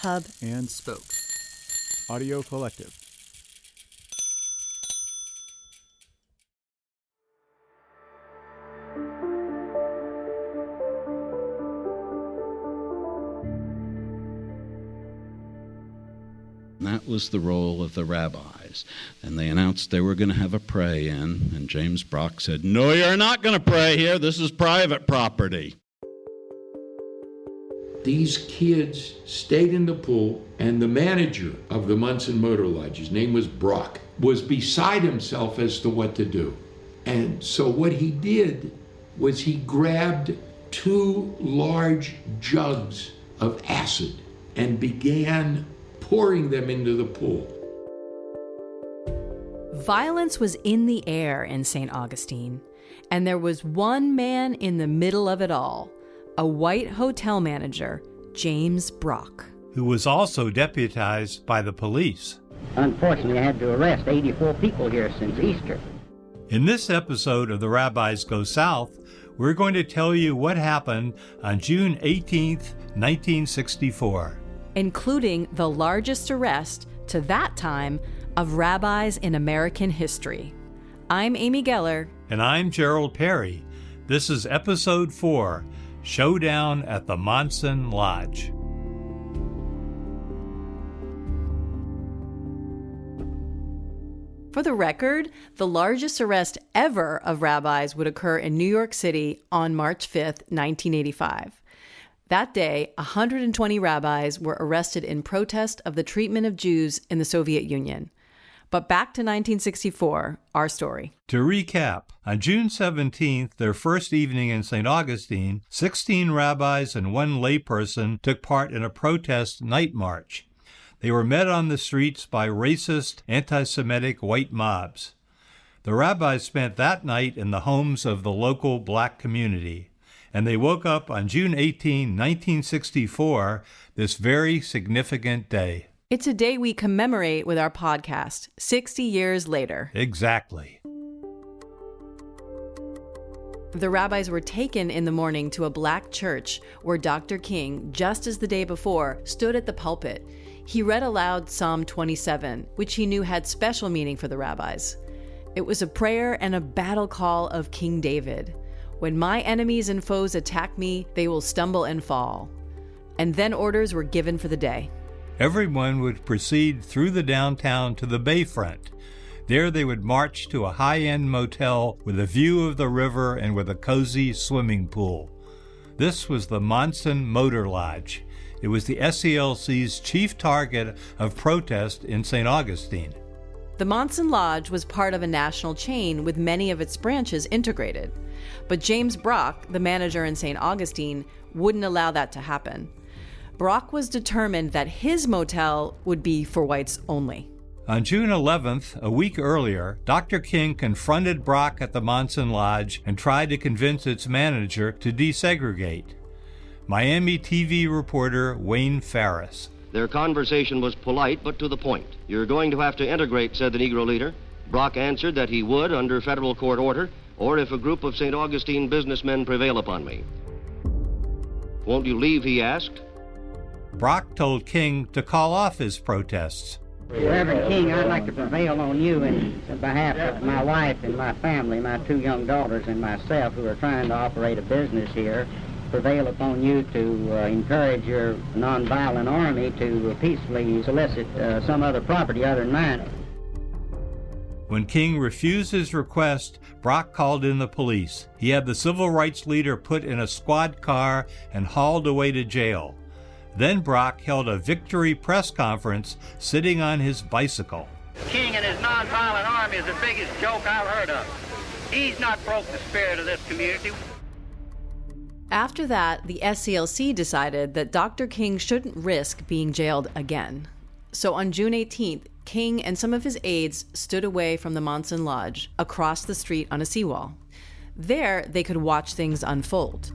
hub, and spoke. Audio Collective. That was the role of the rabbis. And they announced they were going to have a pray-in, and James Brock said, "No, you're not going to pray here. This is private property." These kids stayed in the pool, and the manager of the Monson Motor Lodge, his name was Brock, was beside himself as to what to do. And so what he did was he grabbed 2 large jugs of acid and began pouring them into the pool. Violence was in the air in St. Augustine, and there was one man in the middle of it all, a white hotel manager, James Brock, who was also deputized by the police. Unfortunately, I had to arrest 84 people here since Easter. In this episode of the Rabbis Go South, we're going to tell you what happened on June 18th, 1964. Including the largest arrest to that time of rabbis in American history. I'm Amy Geller. And I'm Gerald Perry. This is Episode 4, Showdown at the Monson Lodge. For the record, the largest arrest ever of rabbis would occur in New York City on March 5th, 1985. That day, 120 rabbis were arrested in protest of the treatment of Jews in the Soviet Union. But back to 1964, our story. To recap, on June 17th, their first evening in St. Augustine, 16 rabbis and 1 layperson took part in a protest night march. They were met on the streets by racist, anti-Semitic white mobs. The rabbis spent that night in the homes of the local black community, and they woke up on June 18, 1964, this very significant day. It's a day we commemorate with our podcast, 60 years later. Exactly. The rabbis were taken in the morning to a black church where Dr. King, just as the day before, stood at the pulpit. He read aloud Psalm 27, which he knew had special meaning for the rabbis. It was a prayer and a battle call of King David. When my enemies and foes attack me, they will stumble and fall. And then orders were given for the day. Everyone would proceed through the downtown to the bayfront. There they would march to a high-end motel with a view of the river and with a cozy swimming pool. This was the Monson Motor Lodge. It was the SCLC's chief target of protest in St. Augustine. The Monson Lodge was part of a national chain with many of its branches integrated. But James Brock, the manager in St. Augustine, wouldn't allow that to happen. Brock was determined that his motel would be for whites only. On June 11th, a week earlier, Dr. King confronted Brock at the Monson Lodge and tried to convince its manager to desegregate. Miami TV reporter Wayne Farris. Their conversation was polite but to the point. "You're going to have to integrate," said the Negro leader. Brock answered that he would under federal court order, or if a group of St. Augustine businessmen prevail upon me. "Won't you leave?" he asked. Brock told King to call off his protests. Reverend King, I'd like to prevail on you in behalf of my wife and my family, my 2 young daughters and myself who are trying to operate a business here, prevail upon you to encourage your nonviolent army to peacefully solicit some other property other than mine. When King refused his request, Brock called in the police. He had the civil rights leader put in a squad car and hauled away to jail. Then Brock held a victory press conference sitting on his bicycle. King and his nonviolent army is the biggest joke I've heard of. He's not broke the spirit of this community. After that, the SCLC decided that Dr. King shouldn't risk being jailed again. So on June 18th, King and some of his aides stood away from the Monson Lodge across the street on a seawall. There, they could watch things unfold.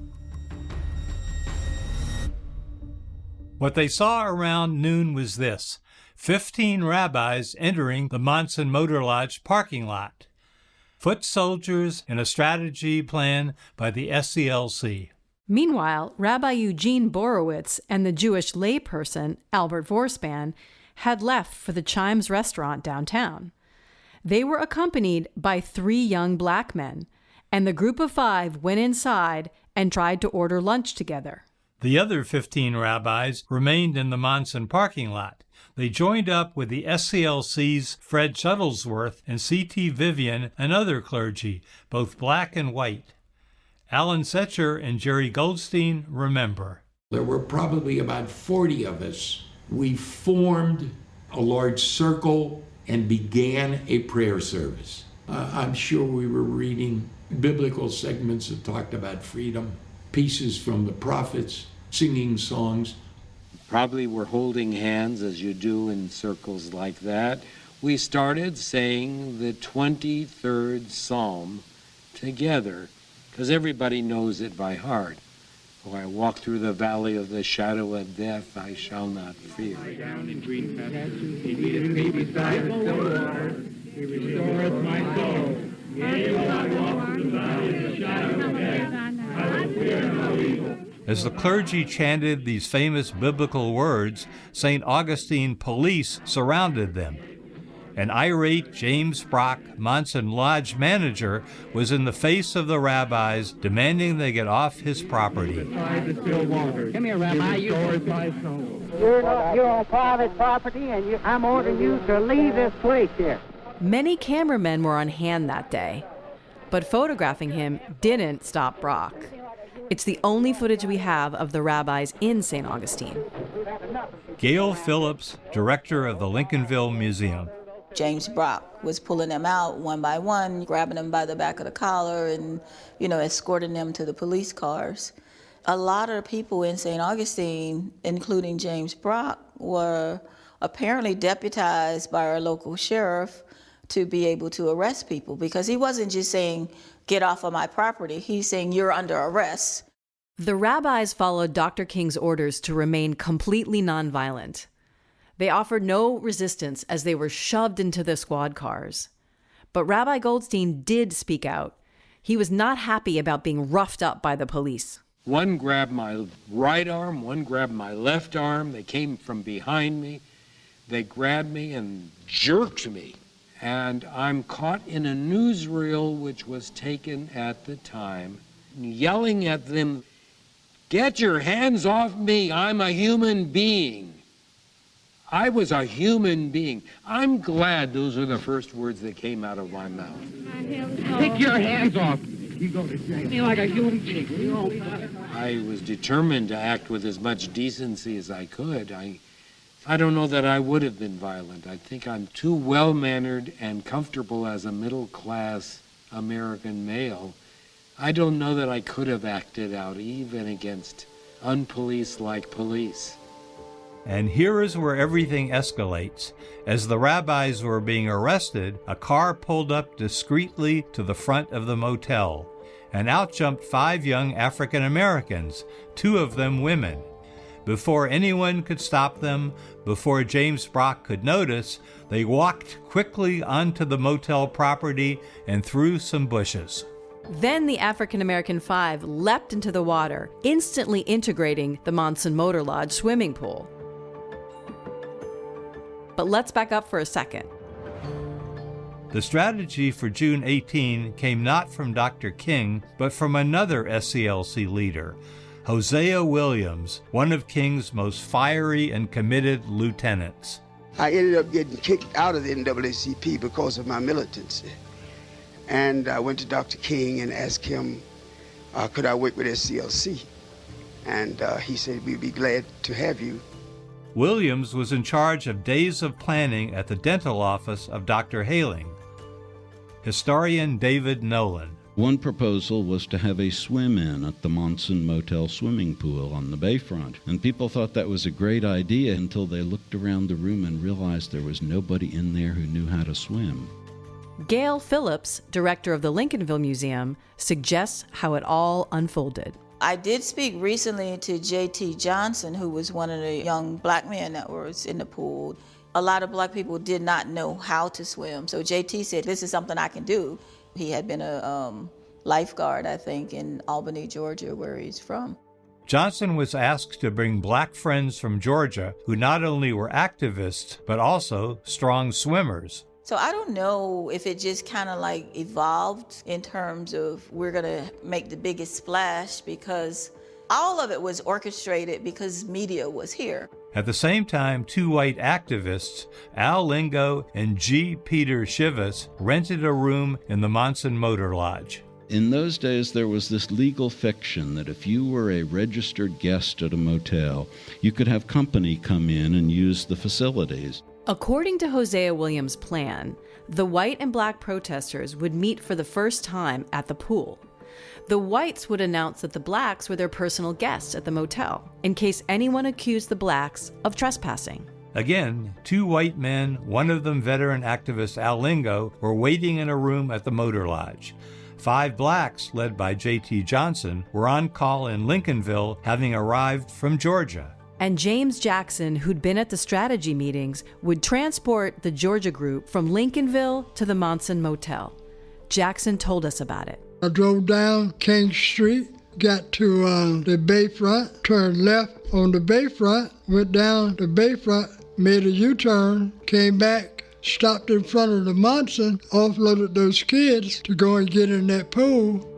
What they saw around noon was this: 15 rabbis entering the Monson Motor Lodge parking lot. Foot soldiers in a strategy plan by the SCLC. Meanwhile, Rabbi Eugene Borowitz and the Jewish layperson, Albert Vorspan, had left for the Chimes restaurant downtown. They were accompanied by 3 young black men, and the group of 5 went inside and tried to order lunch together. The other 15 rabbis remained in the Monson parking lot. They joined up with the SCLC's Fred Shuttlesworth and C.T. Vivian and other clergy, both black and white. Alan Setcher and Jerry Goldstein remember. There were probably about 40 of us. We formed a large circle and began a prayer service. I'm sure we were reading biblical segments that talked about freedom, pieces from the prophets, singing songs. Probably were holding hands as you do in circles like that. We started saying the 23rd Psalm together, because everybody knows it by heart. Though I walk through the valley of the shadow of death, I shall not fear. Lie down in green pastures, he leadeth me beside the still waters. He restoreth my soul. Yea, though I walk through the valley of the shadow of death, I will fear no evil. As the clergy chanted these famous biblical words, St. Augustine police surrounded them. An irate James Brock, Monson Lodge manager, was in the face of the rabbis, demanding they get off his property. Come here, Rabbi. You're on private property, and I'm ordering you to leave this place here. Many cameramen were on hand that day, but photographing him didn't stop Brock. It's the only footage we have of the rabbis in St. Augustine. Gail Phillips, director of the Lincolnville Museum. James Brock was pulling them out one by one, grabbing them by the back of the collar and, escorting them to the police cars. A lot of people in St. Augustine, including James Brock, were apparently deputized by our local sheriff to be able to arrest people, because he wasn't just saying, get off of my property. He's saying, you're under arrest. The rabbis followed Dr. King's orders to remain completely nonviolent. They offered no resistance as they were shoved into the squad cars. But Rabbi Goldstein did speak out. He was not happy about being roughed up by the police. One grabbed my right arm, one grabbed my left arm. They came from behind me. They grabbed me and jerked me. And I'm caught in a newsreel which was taken at the time, yelling at them, "Get your hands off me, I'm a human being." I was a human being. I'm glad those are the first words that came out of my mouth. Take your hands off me. You go to jail. Me like a human being. I was determined to act with as much decency as I could. I don't know that I would have been violent. I think I'm too well-mannered and comfortable as a middle-class American male. I don't know that I could have acted out even against unpolice-like police. And here is where everything escalates. As the rabbis were being arrested, a car pulled up discreetly to the front of the motel, and out jumped 5 young African Americans, 2 of them women. Before anyone could stop them, before James Brock could notice, they walked quickly onto the motel property and through some bushes. Then the African-American 5 leapt into the water, instantly integrating the Monson Motor Lodge swimming pool. But let's back up for a second. The strategy for June 18 came not from Dr. King, but from another SCLC leader, Hosea Williams, one of King's most fiery and committed lieutenants. I ended up getting kicked out of the NAACP because of my militancy. And I went to Dr. King and asked him, could I work with SCLC? And he said, we'd be glad to have you. Williams was in charge of days of planning at the dental office of Dr. Haling. Historian David Nolan. One proposal was to have a swim-in at the Monson Motel swimming pool on the bayfront, and people thought that was a great idea until they looked around the room and realized there was nobody in there who knew how to swim. Gail Phillips, director of the Lincolnville Museum, suggests how it all unfolded. I did speak recently to J.T. Johnson, who was one of the young black men that was in the pool. A lot of black people did not know how to swim, so J.T. said, this is something I can do. He had been a lifeguard, I think, in Albany, Georgia, where he's from. Johnson was asked to bring black friends from Georgia who not only were activists, but also strong swimmers. So I don't know if it just kind of like evolved in terms of we're going to make the biggest splash, because all of it was orchestrated because media was here. At the same time, two white activists, Al Lingo and G. Peter Shivas, rented a room in the Monson Motor Lodge. In those days, there was this legal fiction that if you were a registered guest at a motel, you could have company come in and use the facilities. According to Hosea Williams' plan, the white and black protesters would meet for the first time at the pool. The whites would announce that the blacks were their personal guests at the motel, in case anyone accused the blacks of trespassing. Again, two white men, one of them veteran activist Al Lingo, were waiting in a room at the Motor Lodge. 5 blacks, led by J.T. Johnson, were on call in Lincolnville, having arrived from Georgia. And James Jackson, who'd been at the strategy meetings, would transport the Georgia group from Lincolnville to the Monson Motel. Jackson told us about it. I drove down King Street, got to the Bayfront, turned left on the Bayfront, went down the Bayfront, made a U-turn, came back, stopped in front of the Monson, offloaded those kids to go and get in that pool.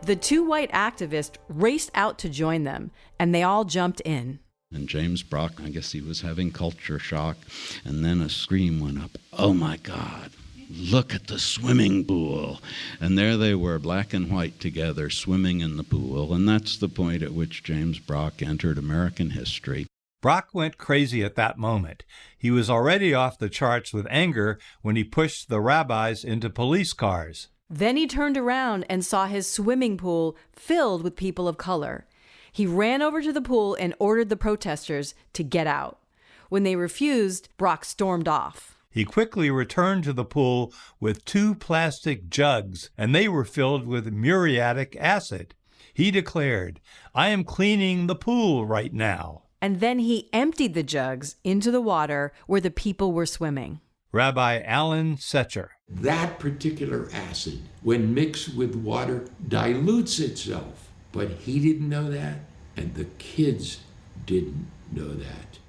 The two white activists raced out to join them, and they all jumped in. And James Brock, I guess he was having culture shock, and then a scream went up, "Oh my God, look at the swimming pool." And there they were, black and white together, swimming in the pool, and that's the point at which James Brock entered American history. Brock went crazy at that moment. He was already off the charts with anger when he pushed the rabbis into police cars. Then he turned around and saw his swimming pool filled with people of color. He ran over to the pool and ordered the protesters to get out. When they refused, Brock stormed off. He quickly returned to the pool with 2 plastic jugs, and they were filled with muriatic acid. He declared, "I am cleaning the pool right now." And then he emptied the jugs into the water where the people were swimming. Rabbi Alan Setcher. That particular acid, when mixed with water, dilutes itself. But he didn't know that, and the kids didn't know that.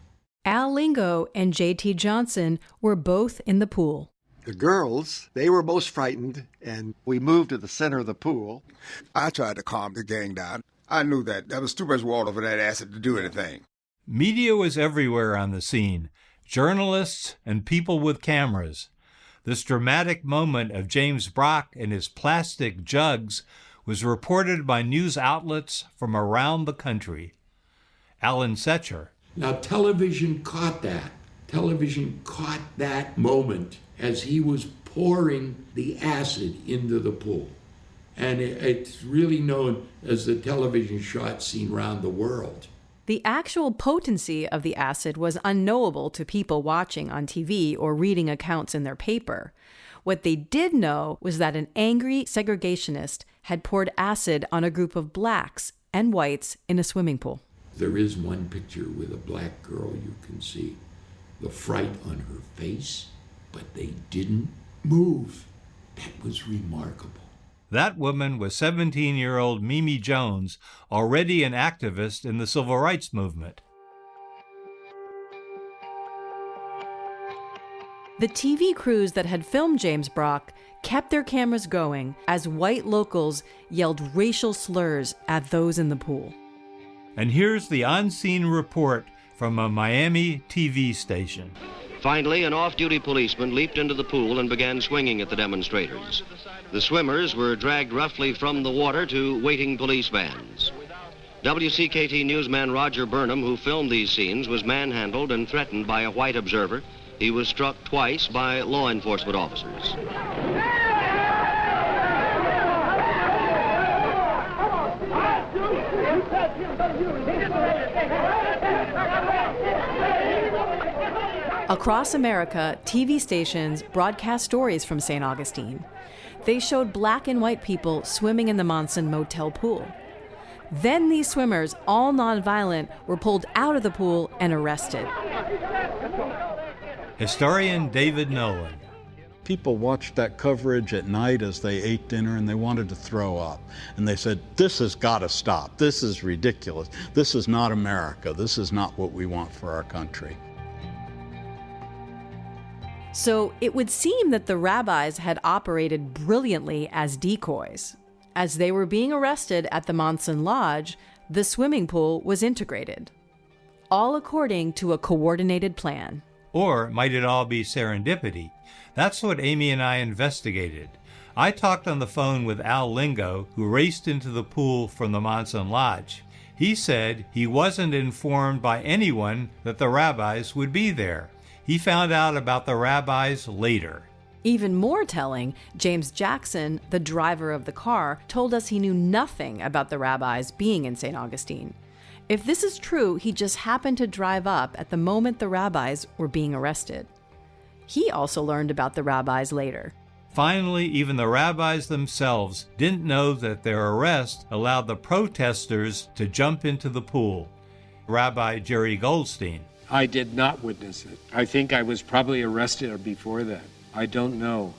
Al Lingo and J.T. Johnson were both in the pool. The girls, they were most frightened, and we moved to the center of the pool. I tried to calm the gang down. I knew that there was too much water for that acid to do anything. Media was everywhere on the scene, journalists and people with cameras. This dramatic moment of James Brock and his plastic jugs was reported by news outlets from around the country. Alan Setcher. Now, television caught that. Television caught that moment as he was pouring the acid into the pool. And it's really known as the television shot seen around the world. The actual potency of the acid was unknowable to people watching on TV or reading accounts in their paper. What they did know was that an angry segregationist had poured acid on a group of blacks and whites in a swimming pool. There is one picture with a black girl. You can see the fright on her face, but they didn't move. That was remarkable. That woman was 17-year-old Mimi Jones, already an activist in the civil rights movement. The TV crews that had filmed James Brock kept their cameras going as white locals yelled racial slurs at those in the pool. And here's the on-scene report from a Miami TV station. Finally, an off-duty policeman leaped into the pool and began swinging at the demonstrators. The swimmers were dragged roughly from the water to waiting police vans. WCKT newsman Roger Burnham, who filmed these scenes, was manhandled and threatened by a white observer. He was struck twice by law enforcement officers. Across America, TV stations broadcast stories from St. Augustine. They showed black and white people swimming in the Monson motel pool. Then these swimmers, all nonviolent, were pulled out of the pool and arrested. Historian David Nolan. People watched that coverage at night as they ate dinner and they wanted to throw up. And they said, this has got to stop. This is ridiculous. This is not America. This is not what we want for our country. So it would seem that the rabbis had operated brilliantly as decoys. As they were being arrested at the Monson Lodge, the swimming pool was integrated, all according to a coordinated plan. Or might it all be serendipity? That's what Amy and I investigated. I talked on the phone with Al Lingo, who raced into the pool from the Monson Lodge. He said he wasn't informed by anyone that the rabbis would be there. He found out about the rabbis later. Even more telling, James Jackson, the driver of the car, told us he knew nothing about the rabbis being in St. Augustine. If this is true, he just happened to drive up at the moment the rabbis were being arrested. He also learned about the rabbis later. Finally, even the rabbis themselves didn't know that their arrest allowed the protesters to jump into the pool. Rabbi Jerry Goldstein. I did not witness it. I think I was probably arrested before that. I don't know.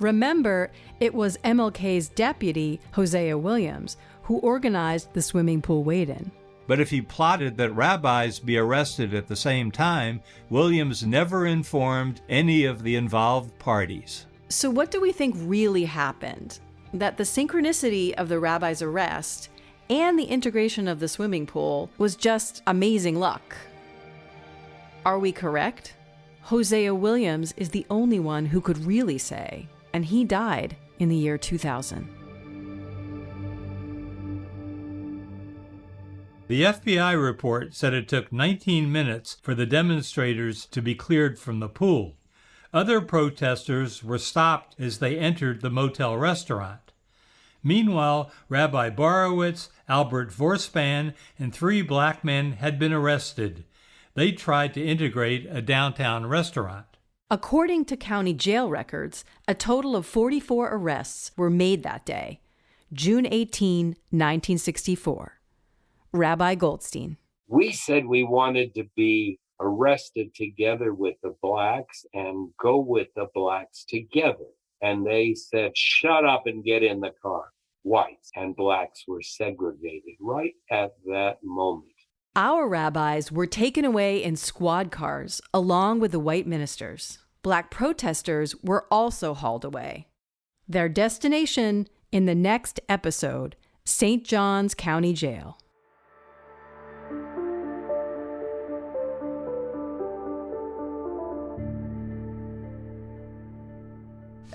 Remember, it was MLK's deputy, Hosea Williams, who organized the swimming pool wade-in. But if he plotted that rabbis be arrested at the same time, Williams never informed any of the involved parties. So what do we think really happened? That the synchronicity of the rabbi's arrest and the integration of the swimming pool was just amazing luck. Are we correct? Hosea Williams is the only one who could really say, and he died in the year 2000. The FBI report said it took 19 minutes for the demonstrators to be cleared from the pool. Other protesters were stopped as they entered the motel restaurant. Meanwhile, Rabbi Borowitz, Albert Vorspan, and 3 black men had been arrested. They tried to integrate a downtown restaurant. According to county jail records, a total of 44 arrests were made that day, June 18, 1964. Rabbi Goldstein. We said we wanted to be arrested together with the blacks and go with the blacks together. And they said, shut up and get in the car. Whites and blacks were segregated right at that moment. Our rabbis were taken away in squad cars along with the white ministers. Black protesters were also hauled away. Their destination in the next episode, St. John's County Jail.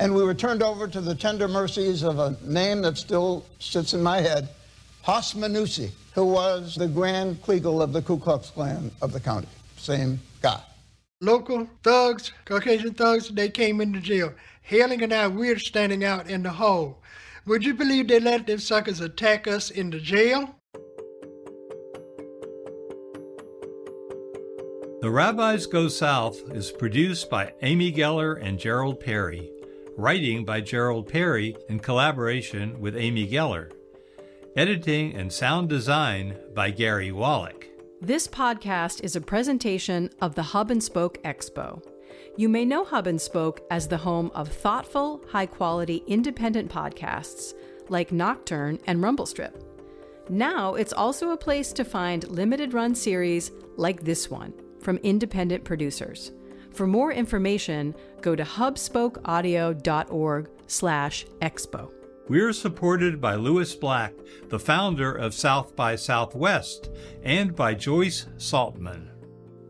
And we were turned over to the tender mercies of a name that still sits in my head, Hos Manusi, who was the Grand Kleagle of the Ku Klux Klan of the county. Same guy. Local thugs, Caucasian thugs, they came into jail. Hailing and I, we're standing out in the hall. Would you believe they let them suckers attack us in the jail? The Rabbis Go South is produced by Amy Geller and Gerald Perry. Writing by Gerald Perry in collaboration with Amy Geller. Editing and sound design by Gary Wallach. This podcast is a presentation of the Hub and Spoke Expo. You may know Hub and Spoke as the home of thoughtful, high-quality, independent podcasts like Nocturne and Rumblestrip. Now it's also a place to find limited-run series like this one from independent producers. For more information, go to hubspokeaudio.org/expo. We're supported by Louis Black, the founder of South by Southwest, and by Joyce Saltman.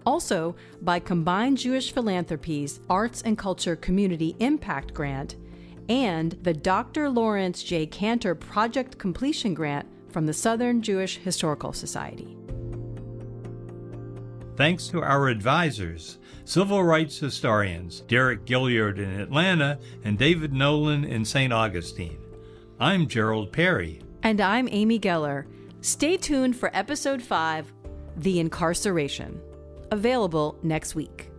Also by Combined Jewish Philanthropies Arts and Culture Community Impact Grant and the Dr. Lawrence J. Cantor Project Completion Grant from the Southern Jewish Historical Society. Thanks to our advisors, civil rights historians Derek Gilliard in Atlanta and David Nolan in St. Augustine. I'm Gerald Perry. And I'm Amy Geller. Stay tuned for Episode 5, The Incarceration, available next week.